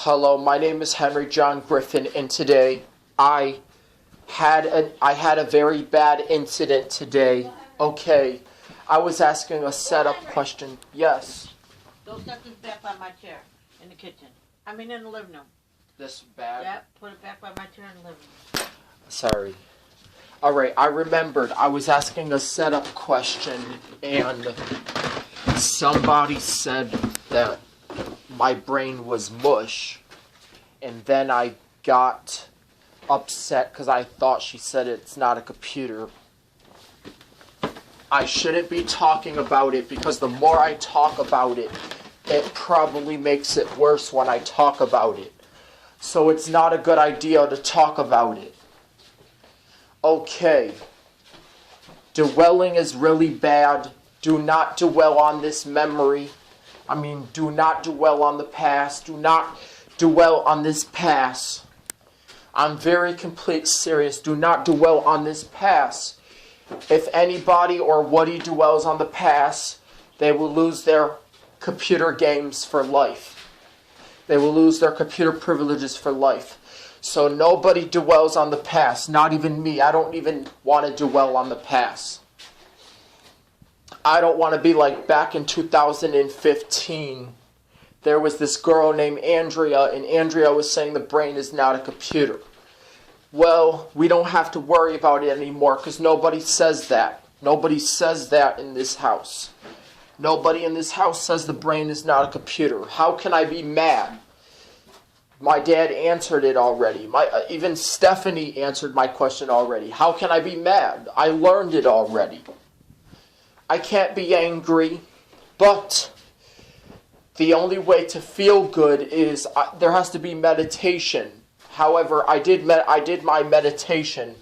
Hello, my name is Henry John Griffin, and today I I had a very bad incident today. Okay, I was asking a setup question. Yes. Go set this back by my chair in the kitchen. In the living room. This bad? Yep, put it back by my chair in the living room. Sorry. All right, I remembered. I was asking a setup question, and somebody said that my brain was mush, and then I got upset because I thought she said it's not a computer. I shouldn't be talking about it because the more I talk about it, it probably makes it worse when I talk about it. So it's not a good idea to talk about it. Okay. Dwelling is really bad. Do not dwell on this memory. Do not dwell on the past. Do not dwell on this past. I'm very complete serious. Do not dwell on this past. If anybody or Woody dwells on the past, they will lose their computer games for life. They will lose their computer privileges for life. So nobody dwells on the past, not even me. I don't even want to dwell on the past. I don't want to be like back in 2015. There was this girl named Andrea, and Andrea was saying the brain is not a computer. Well, we don't have to worry about it anymore because nobody says that. Nobody says that in this house. Nobody in this house says the brain is not a computer. How can I be mad? My dad answered it already. Even Stephanie answered my question already. How can I be mad? I learned it already. I can't be angry, but the only way to feel good is there has to be meditation. However, I did my meditation.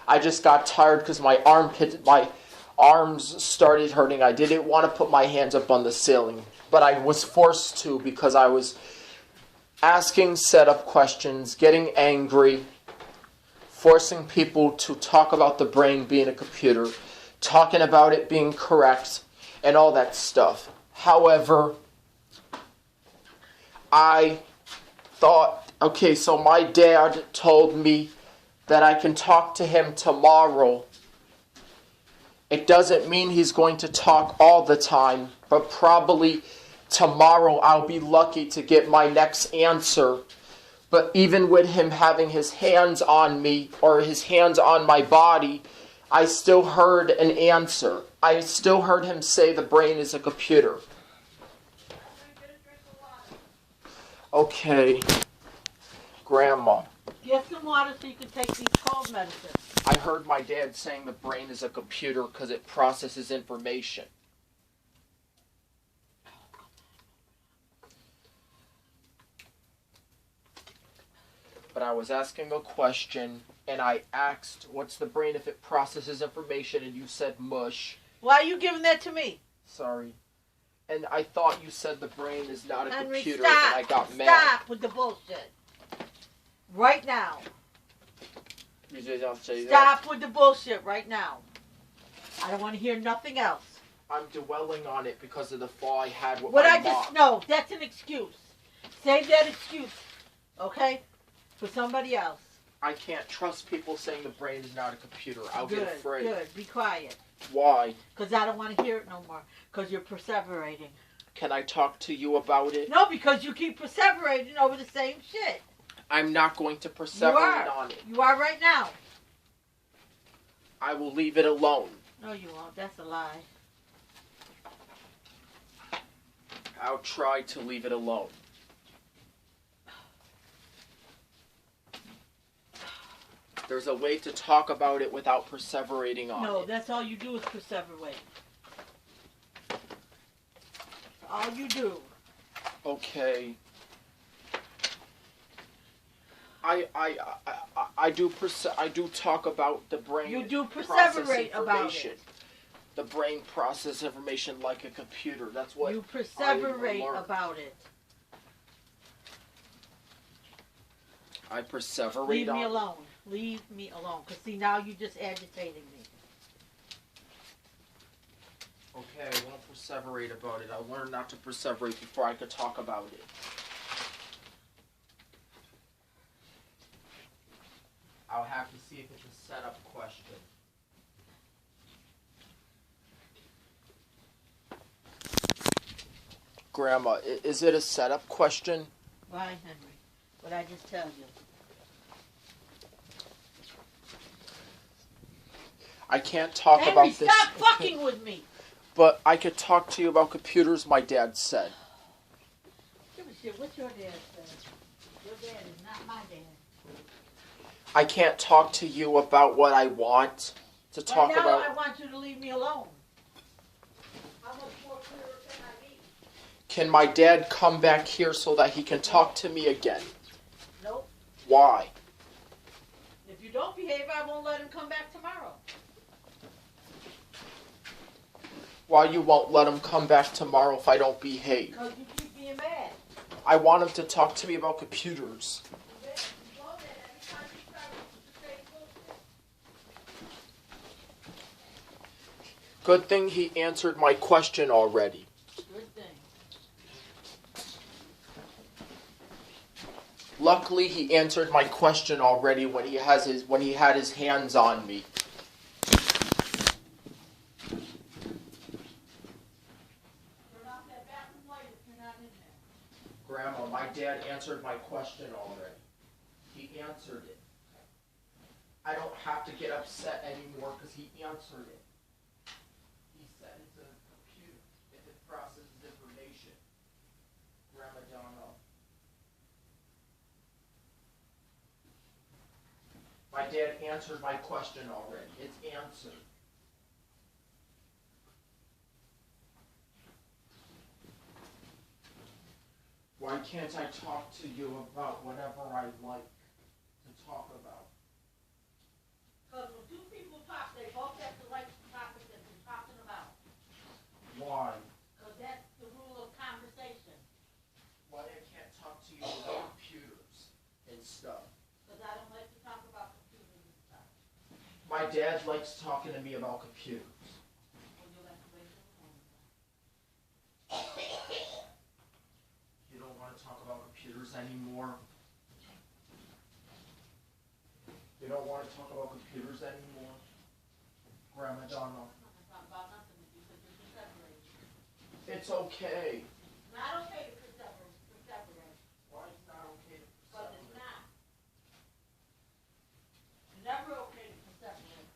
I just got tired because my arms started hurting. I didn't want to put my hands up on the ceiling, but I was forced to because I was asking setup questions, getting angry, forcing people to talk about the brain being a computer, talking about it being correct, and all that stuff. However, I thought, okay, so my dad told me that I can talk to him tomorrow. It doesn't mean he's going to talk all the time, but probably tomorrow I'll be lucky to get my next answer. But even with him having his hands on me or his hands on my body, I still heard an answer. I still heard him say the brain is a computer. Okay, Grandma. Get some water so you can take these cold medicines. I heard my dad saying the brain is a computer because it processes information. But I was asking a question, and I asked, what's the brain if it processes information, and you said mush. Why are you giving that to me? Sorry. And I thought you said the brain is not a Henry, computer, stop. and I got mad. Stop with the bullshit. Right now. You just don't say that? Stop with the bullshit right now. I don't want to hear nothing else. I'm dwelling on it because of the fall I had with What my I mom. just know, that's an excuse. Save that excuse, okay? For somebody else. I can't trust people saying the brain is not a computer. I'll get afraid. Good. Be quiet. Why? Because I don't want to hear it no more. Because you're perseverating. Can I talk to you about it? No, because you keep perseverating over the same shit. I'm not going to perseverate on it. You are right now. I will leave it alone. No, you won't. That's a lie. I'll try to leave it alone. There's a way to talk about it without perseverating on it. No, that's all you do is perseverate. All you do. Okay. I do talk about the brain. You do perseverate about it. The brain processes information like a computer. That's what you perseverate I about it. I perseverate. Leave me alone. Leave me alone. Because see, now you're just agitating me. Okay, I won't perseverate about it. I learned not to perseverate before I could talk about it. see if it's a setup question. Grandma, is it a setup question? Why, Henry? What I just tell you? I can't talk Henry, about this. stop fucking with me! But I could talk to you about computers, my dad said. Give a shit what your dad says. Your dad is not my dad. I can't talk to you about what I want to talk right now, about. I want you to leave me alone. How much more clearer can I be? Can my dad come back here so that he can talk to me again? Nope. Why? If you don't behave, I won't let him come back tomorrow. Why you won't let him come back tomorrow if I don't behave? Because you keep being mad. I want him to talk to me about computers. Good thing he answered my question already. Good thing. Luckily, he answered my question already when he had his hands on me. Grandma, my dad answered my question already. He answered it. I don't have to get upset anymore because he answered it. He said it's a computer if it processes information. Grandma Donna. My dad answered my question already. It's answered. Why can't I talk to you about whatever I like to talk about? Because when two people talk, they both have to like the topic that they're talking about. Why? Because that's the rule of conversation. Why I can't talk to you about computers and stuff? Because I don't like to talk about computers and stuff. My dad likes talking to me about computers. Well, you'll have to wait till the morning. You don't want to talk about computers anymore? You don't want to talk about computers anymore? Grandma Donna. It's not about nothing with you because you're separated. It's okay. It's not okay to separate. Why is it not okay to Because it's separate? not. It's never okay to separate.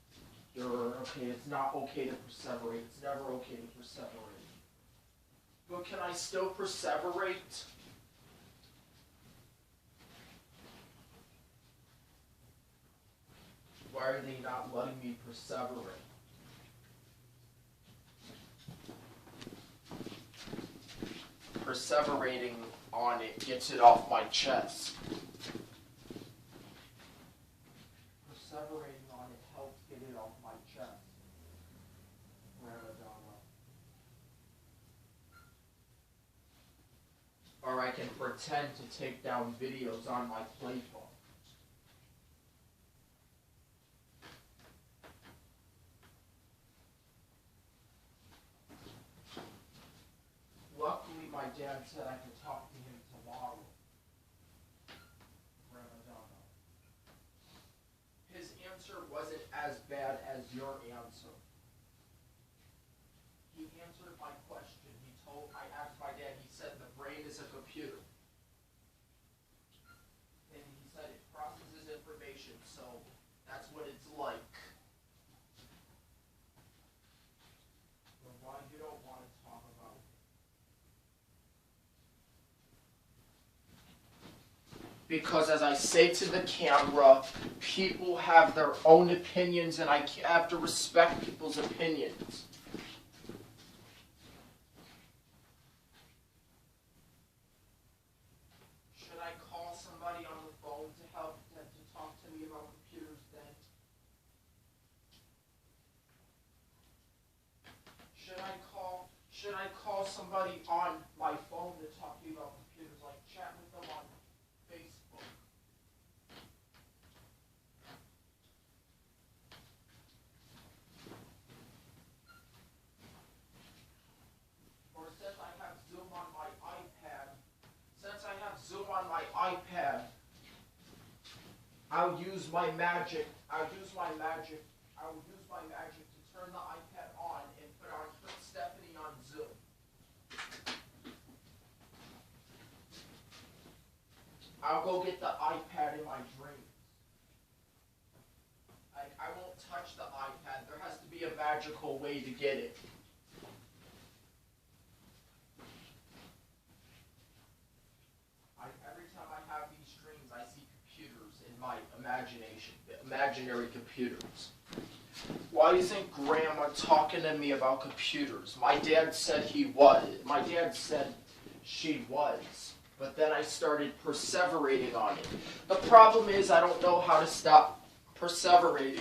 You're okay. It's not okay to perseverate. It's never okay to perseverate. But can I still perseverate? Why are they not letting me perseverate? Perseverating on it gets it off my chest. Perseverating on it helps get it off my chest. Or I can pretend to take down videos on my playphone. Luckily, my dad said I could talk to him tomorrow. His answer wasn't as bad as your answer. He answered my question. I asked my dad, he said the brain is a computer. And he said it processes information, so that's what it's like. But why you don't want to talk about it? Because as I say to the camera, people have their own opinions and I have to respect people's opinions. Somebody on the phone to help them to talk to me about computers then? Should I call somebody on my phone to talk to me about computers, like chat with them on Facebook? Or since I have Zoom on my iPad, I'll use my magic. I'll use my magic to turn the iPad on and put Stephanie on Zoom. I'll go get the iPad in my dreams. I won't touch the iPad. There has to be a magical way to get it. Every time I have these dreams, I see computers in my imagination, imaginary computers. Why isn't Grandma talking to me about computers? My dad said he was. My dad said she was. But then I started perseverating on it. The problem is I don't know how to stop perseverating.